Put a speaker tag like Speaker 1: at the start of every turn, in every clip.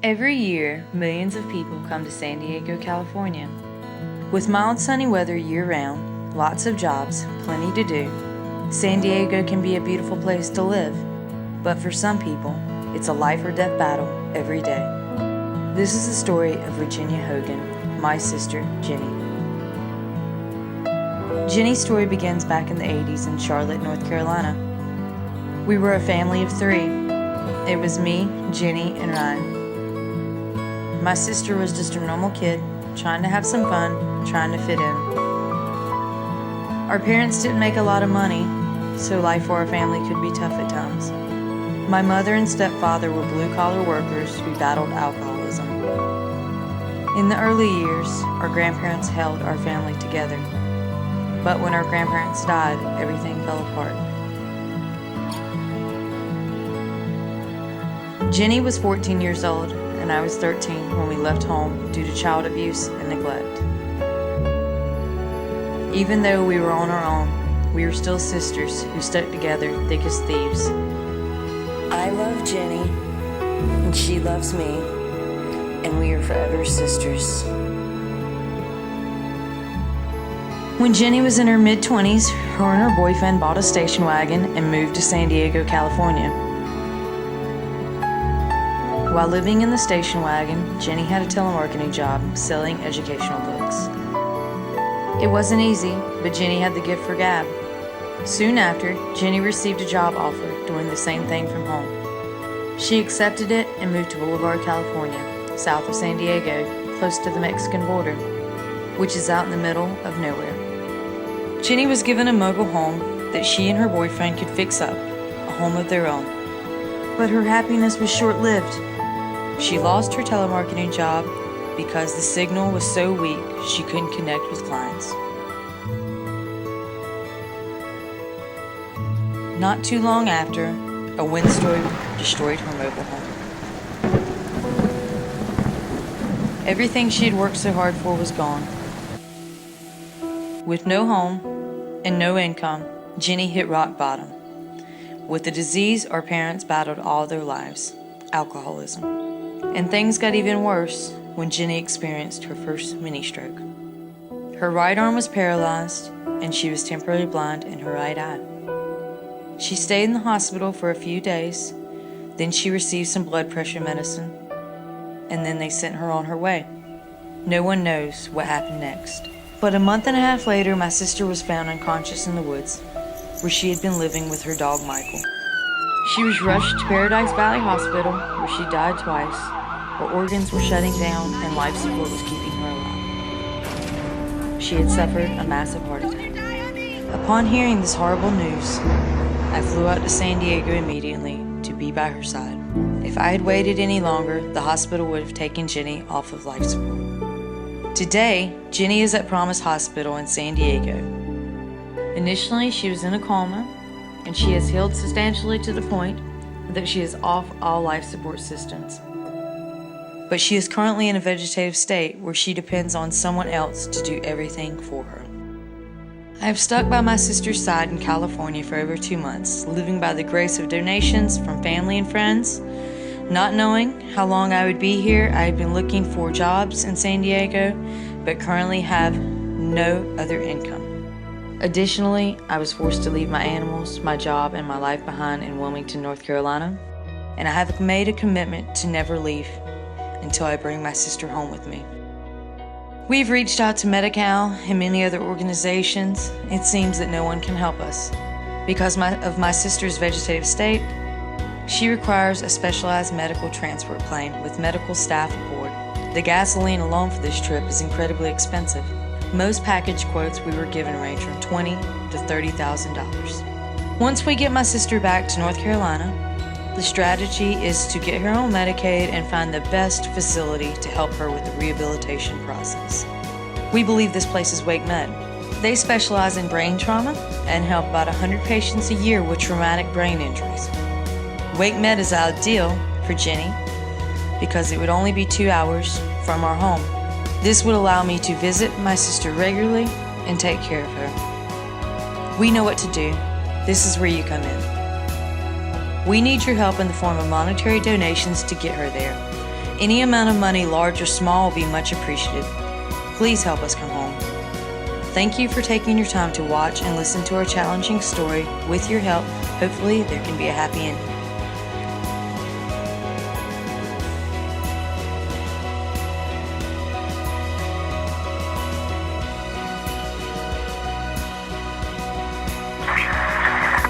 Speaker 1: Every year, millions of people come to San Diego, California. With mild sunny weather year-round, lots of jobs, plenty to do, San Diego can be a beautiful place to live. But for some people, it's a life or death battle every day. This is the story of Virginia Hogan, my sister, Jenny. Jenny's story begins back in the 80s in Charlotte, North Carolina. We were a family of 3. It was me, Jenny, and Ryan. My sister was just a normal kid, trying to have some fun, trying to fit in. Our parents didn't make a lot of money, so life for our family could be tough at times. My mother and stepfather were blue-collar workers who battled alcoholism. In the early years, our grandparents held our family together. But when our grandparents died, everything fell apart. Jenny was 14 years old, and I was 13 when we left home due to child abuse and neglect. Even though we were on our own, we were still sisters who stuck together thick as thieves. I love Jenny, and she loves me, and we are forever sisters. When Jenny was in her mid-20s, her and her boyfriend bought a station wagon and moved to San Diego, California. While living in the station wagon, Jenny had a telemarketing job selling educational books. It wasn't easy, but Jenny had the gift for gab. Soon after, Jenny received a job offer doing the same thing from home. She accepted it and moved to Boulevard, California, south of San Diego, close to the Mexican border, which is out in the middle of nowhere. Jenny was given a mobile home that she and her boyfriend could fix up, a home of their own. But her happiness was short-lived. She lost her telemarketing job because the signal was so weak she couldn't connect with clients. Not too long after, a windstorm destroyed her mobile home. Everything she had worked so hard for was gone. With no home and no income, Jenny hit rock bottom. With the disease our parents battled all their lives, alcoholism. And things got even worse when Jenny experienced her first mini-stroke. Her right arm was paralyzed, and she was temporarily blind in her right eye. She stayed in the hospital for a few days, then she received some blood pressure medicine, and then they sent her on her way. No one knows what happened next. But a month and a half later, my sister was found unconscious in the woods, where she had been living with her dog Michael. She was rushed to Paradise Valley Hospital, where she died twice. Her organs were shutting down and life support was keeping her alive. She had suffered a massive heart attack. Upon hearing this horrible news, I flew out to San Diego immediately to be by her side. If I had waited any longer, the hospital would have taken Jenny off of life support. Today, Jenny is at Promise Hospital in San Diego. Initially, she was in a coma, and she has healed substantially to the point that she is off all life support systems. But she is currently in a vegetative state where she depends on someone else to do everything for her. I have stuck by my sister's side in California for over 2 months, living by the grace of donations from family and friends. Not knowing how long I would be here, I had been looking for jobs in San Diego, but currently have no other income. Additionally, I was forced to leave my animals, my job, and my life behind in Wilmington, North Carolina, and I have made a commitment to never leave until I bring my sister home with me. We've reached out to Medi-Cal and many other organizations. It seems that no one can help us. Because of my sister's vegetative state, she requires a specialized medical transport plane with medical staff aboard. The gasoline alone for this trip is incredibly expensive. Most package quotes we were given range from $20,000 to $30,000. Once we get my sister back to North Carolina, the strategy is to get her on Medicaid and find the best facility to help her with the rehabilitation process. We believe this place is Wake Med. They specialize in brain trauma and help about 100 patients a year with traumatic brain injuries. Wake Med is ideal for Jenny because it would only be 2 hours from our home. This would allow me to visit my sister regularly and take care of her. We know what to do. This is where you come in. We need your help in the form of monetary donations to get her there. Any amount of money, large or small, will be much appreciated. Please help us come home. Thank you for taking your time to watch and listen to our challenging story. With your help, hopefully there can be a happy ending.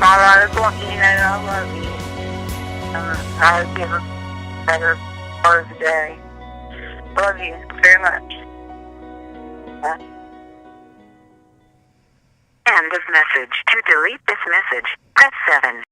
Speaker 2: Mom, I just want you to know I love you. I hope you have a better part of the day. Love you very much. End of message. To delete this message, press 7.